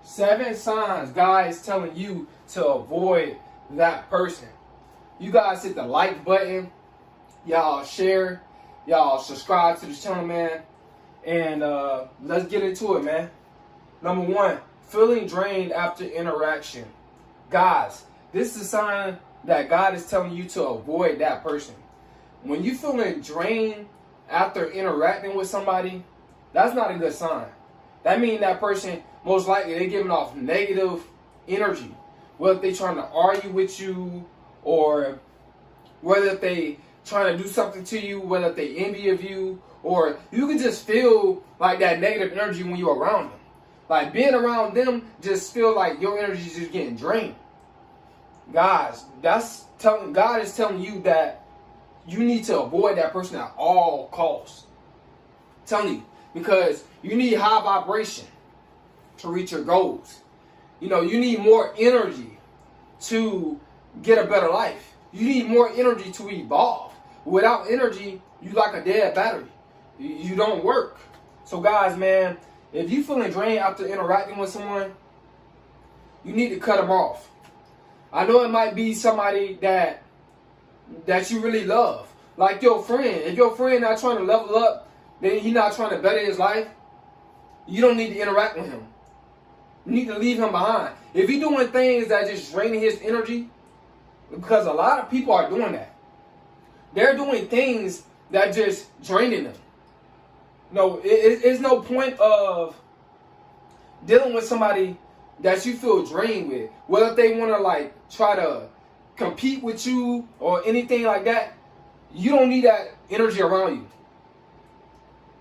7 signs God is telling you to avoid that person. You guys hit the like button. Y'all share. Y'all subscribe to the channel, man. And let's get into it, man. Number 1, feeling drained after interaction. Guys, this is a sign that God is telling you to avoid that person. When you feeling drained after interacting with somebody, that's not a good sign. That means that person, most likely, they're giving off negative energy. Whether they trying to argue with you, or whether they trying to do something to you, whether they envy of you, or you can just feel like that negative energy when you're around them. Like being around them, just feel like your energy is just getting drained. Guys, God is telling you that you need to avoid that person at all costs. I'm telling you, because you need high vibration to reach your goals. You know, you need more energy to get a better life. You need more energy to evolve. Without energy, you like a dead battery. You don't work. So guys, man, if you feeling drained after interacting with someone, you need to cut them off. I know it might be somebody that you really love, like your friend. If your friend not trying to level up, then he's not trying to better his life, you don't need to interact with him. You need to leave him behind. If he's doing things that just draining his energy, because a lot of people are doing that. They're doing things that just draining them. No, it's no point of dealing with somebody that you feel drained with. Whether they want to like try to compete with you or anything like that, you don't need that energy around you.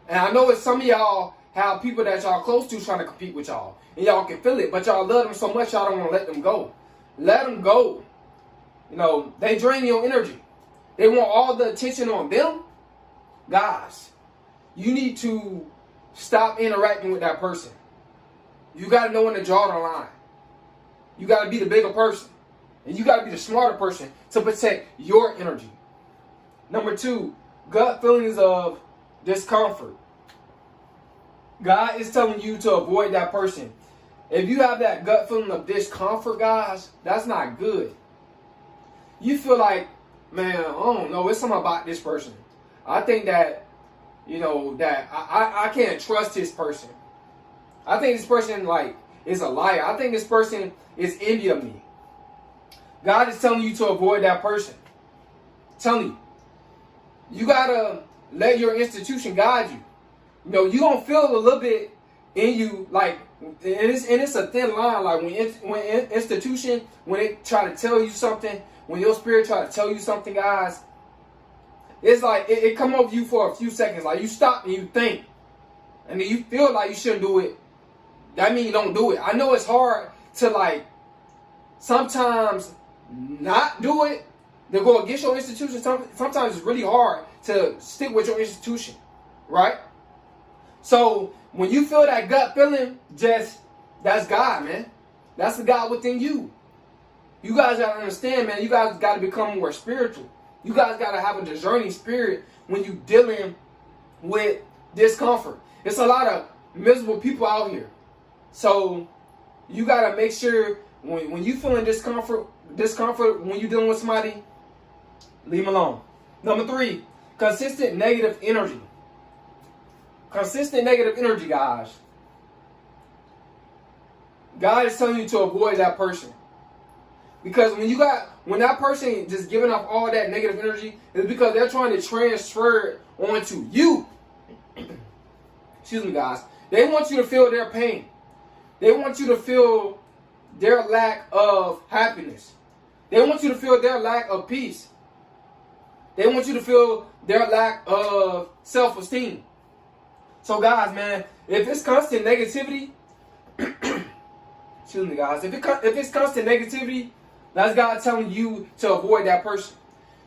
And I know it's some of y'all have people that y'all close to trying to compete with y'all, and y'all can feel it, but y'all love them so much y'all don't want to let them go. Let them go. You know, they drain your energy. They want all the attention on them. Guys, you need to stop interacting with that person. You got to know when to draw the line. You got to be the bigger person. And you got to be the smarter person to protect your energy. Number 2, gut feelings of discomfort. God is telling you to avoid that person. If you have that gut feeling of discomfort, guys, that's not good. You feel like, man, I don't know, it's something about this person. I think that, you know, that I can't trust this person. I think this person, like, is a liar. I think this person is envy of me. God is telling you to avoid that person. I'm telling you. You got to let your institution guide you. You know, you don't feel a little bit in you, like, and it's a thin line. Like, when institution, when they try to tell you something, when your spirit try to tell you something, guys, it's like, it come over you for a few seconds. Like, you stop and you think. And then you feel like you shouldn't do it. That means you don't do it. I know it's hard to, like, sometimes not do it, to go against your institution. Sometimes it's really hard to stick with your institution, right? So when you feel that gut feeling, that's God, man. That's the God within you. You guys got to understand, man. You guys got to become more spiritual. You guys got to have a discerning spirit when you dealing with discomfort. It's a lot of miserable people out here. So you got to make sure when you feeling discomfort when you dealing with somebody, leave them alone. Number 3, consistent negative energy. Consistent negative energy, guys. God is telling you to avoid that person. Because when that person just giving off all that negative energy, it's because they're trying to transfer it onto you. Excuse me, guys. They want you to feel their pain. They want you to feel their lack of happiness. They want you to feel their lack of peace. They want you to feel their lack of self-esteem. So guys, man, if it's constant negativity, excuse me, guys, if it's constant negativity, that's God telling you to avoid that person.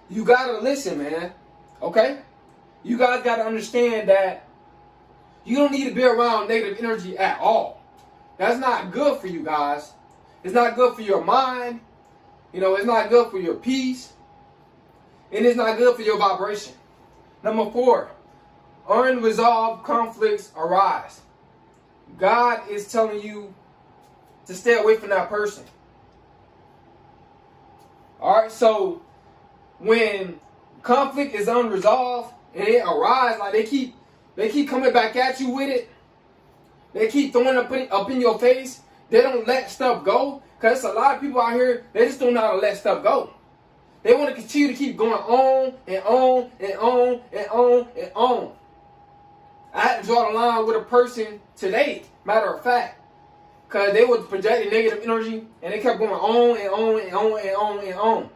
You gotta listen, man. Okay? You guys gotta understand that you don't need to be around negative energy at all. That's not good for you guys. It's not good for your mind. You know, it's not good for your peace. And it's not good for your vibration. Number 4, unresolved conflicts arise. God is telling you to stay away from that person. Alright, so when conflict is unresolved and it arises, like they keep coming back at you with it, they keep throwing it up in your face, they don't let stuff go. Because a lot of people out here, they just don't know how to let stuff go. They want to continue to keep going on and on and on and on and on. I had to draw the line with a person today, matter of fact. Because they were projecting negative energy and they kept going on and on and on and on and on.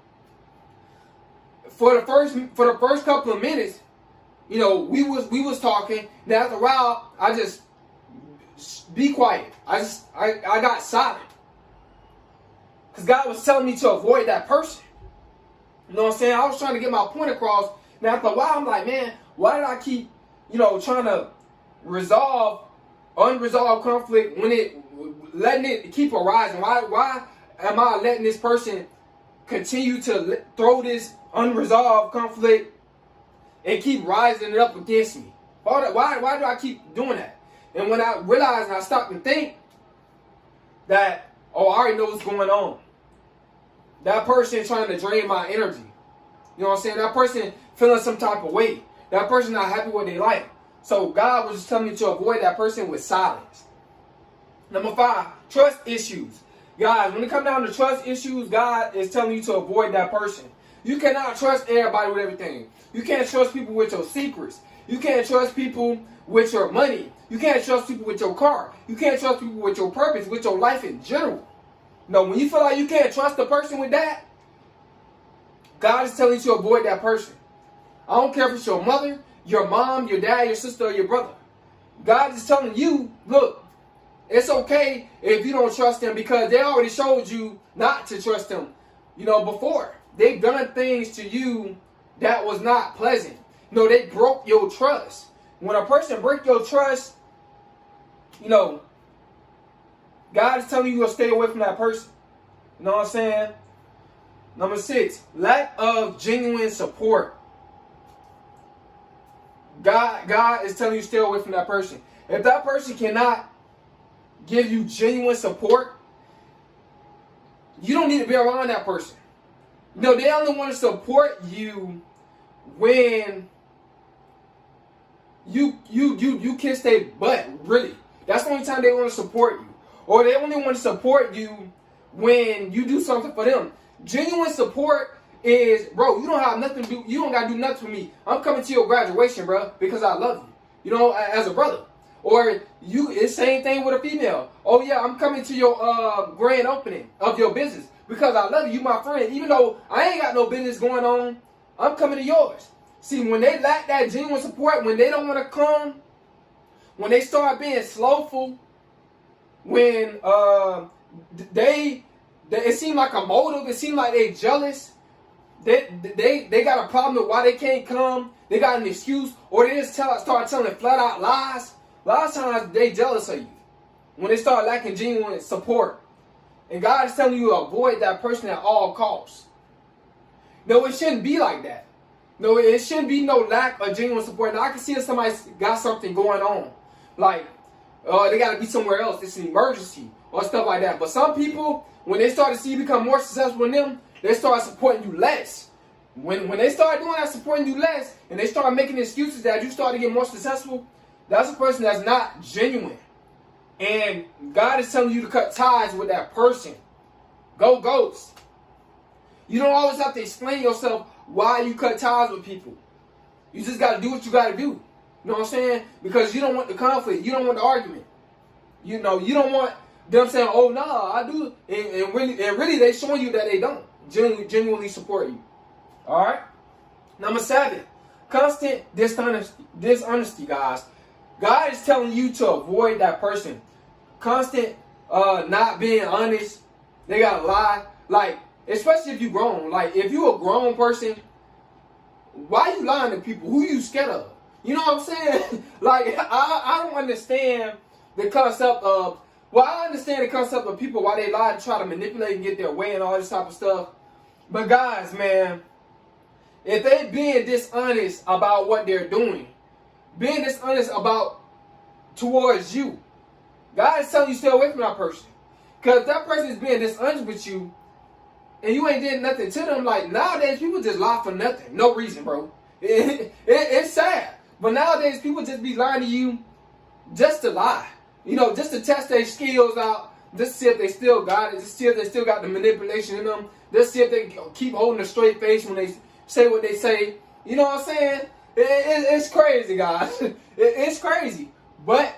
For the first couple of minutes, you know, we was talking. Then after a while, I just be quiet. I got silent. Because God was telling me to avoid that person. You know what I'm saying? I was trying to get my point across. Now after a while, I'm like, man, why did I keep, you know, trying to resolve unresolved conflict when letting it keep arising? Why am I letting this person continue to throw this unresolved conflict and keep rising it up against me? Why do I keep doing that? And when I realized and I stopped and think that, oh, I already know what's going on. That person trying to drain my energy. You know what I'm saying? That person feeling some type of way. That person not happy with their life. So God was just telling me to avoid that person with silence. Number 5, trust issues. Guys, when it comes down to trust issues, God is telling you to avoid that person. You cannot trust everybody with everything. You can't trust people with your secrets. You can't trust people with your money. You can't trust people with your car. You can't trust people with your purpose, with your life in general. No, when you feel like you can't trust the person with that, God is telling you to avoid that person. I don't care if it's your mother, your mom, your dad, your sister, or your brother. God is telling you, look, it's okay if you don't trust them because they already showed you not to trust them, you know, before. They've done things to you that was not pleasant. You know, they broke your trust. When a person breaks your trust, you know, God is telling you to stay away from that person. You know what I'm saying? Number 6, lack of genuine support. God is telling you to stay away from that person. If that person cannot give you genuine support, you don't need to be around that person. You know, they only want to support you when you kiss their butt, really. That's the only time they want to support you. Or they only want to support you when you do something for them. Genuine support is, bro, you don't have nothing to do. You don't got to do nothing for me. I'm coming to your graduation, bro, because I love you. You know, as a brother. Or it's the same thing with a female. Oh, yeah, I'm coming to your grand opening of your business because I love you. You my friend. Even though I ain't got no business going on, I'm coming to yours. See, when they lack that genuine support, when they don't want to come, when they start being slowful, when it seemed like a motive, it seemed like they jealous, they got a problem with why they can't come, they got an excuse, or they just start telling flat out lies. A lot of times they jealous of you when they start lacking genuine support. And God is telling you to avoid that person at all costs. No, it shouldn't be like that. No, it shouldn't be no lack of genuine support. Now, I can see if somebody's got something going on. Like, they got to be somewhere else. It's an emergency or stuff like that. But some people, when they start to see you become more successful than them, they start supporting you less. When they start doing that, supporting you less, and they start making excuses that you start to get more successful, that's a person that's not genuine. And God is telling you to cut ties with that person. Go ghost. You don't always have to explain yourself why you cut ties with people. You just got to do what you got to do. You know what I'm saying? Because you don't want the conflict. You don't want the argument. You know, you don't want them saying, oh, nah, I do. And really they showing you that they don't genuinely support you. All right? Number 7, constant dishonesty, guys. God is telling you to avoid that person. Constant not being honest. They got to lie. Like, especially if you grown. Like, if you a grown person, why you lying to people? Who you scared of? You know what I'm saying? Like, I don't understand the concept of, well, I understand the concept of people, why they lie to try to manipulate and get their way and all this type of stuff. But guys, man, if they being dishonest about what they're doing, being dishonest about towards you, God is telling you to stay away from that person. Because that person is being dishonest with you, and you ain't did nothing to them. Like, nowadays, people just lie for nothing. No reason, bro. It's sad. But nowadays, people just be lying to you just to lie. You know, just to test their skills out. Just to see if they still got it. Just to see if they still got the manipulation in them. Just to see if they keep holding a straight face when they say what they say. You know what I'm saying? It's crazy, guys. It's crazy. But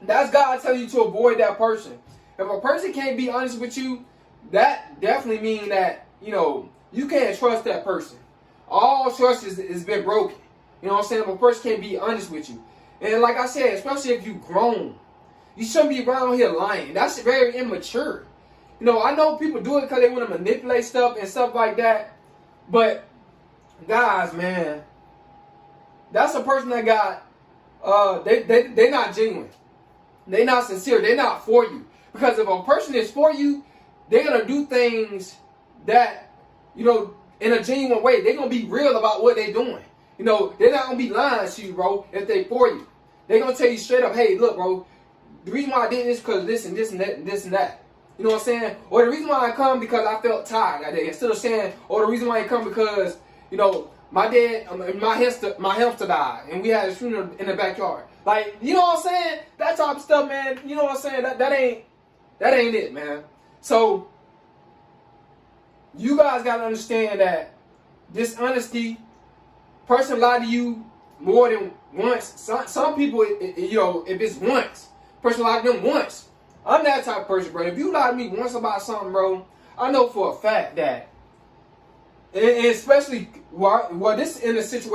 that's God telling you to avoid that person. If a person can't be honest with you, that definitely means that, you know, you can't trust that person. All trust has been broken. You know what I'm saying? If a person can't be honest with you. And like I said, especially if you've grown, you shouldn't be around here lying. That's very immature. You know, I know people do it because they want to manipulate stuff and stuff like that. But, guys, man, that's a person that got, they're not genuine. They're not sincere. They're not for you. Because if a person is for you, they're going to do things that, you know, in a genuine way. They're going to be real about what they're doing. You know, they're not going to be lying to you, bro, if they for you. They're going to tell you straight up, hey, look, bro, the reason why I did this because this and this and that and this and that. You know what I'm saying? Or the reason why I come because I felt tired that day. Instead of saying, or the reason why I come because, you know, my dad, my hamster died, and we had a funeral in the backyard. Like, you know what I'm saying? That type of stuff, man. You know what I'm saying? That ain't it, man. So you guys gotta understand that dishonesty, person lie to you more than once. Some people, you know, if it's once, person lie to them once. I'm that type of person, bro. If you lie to me once about something, bro, I know for a fact that, and especially, well, this in a situation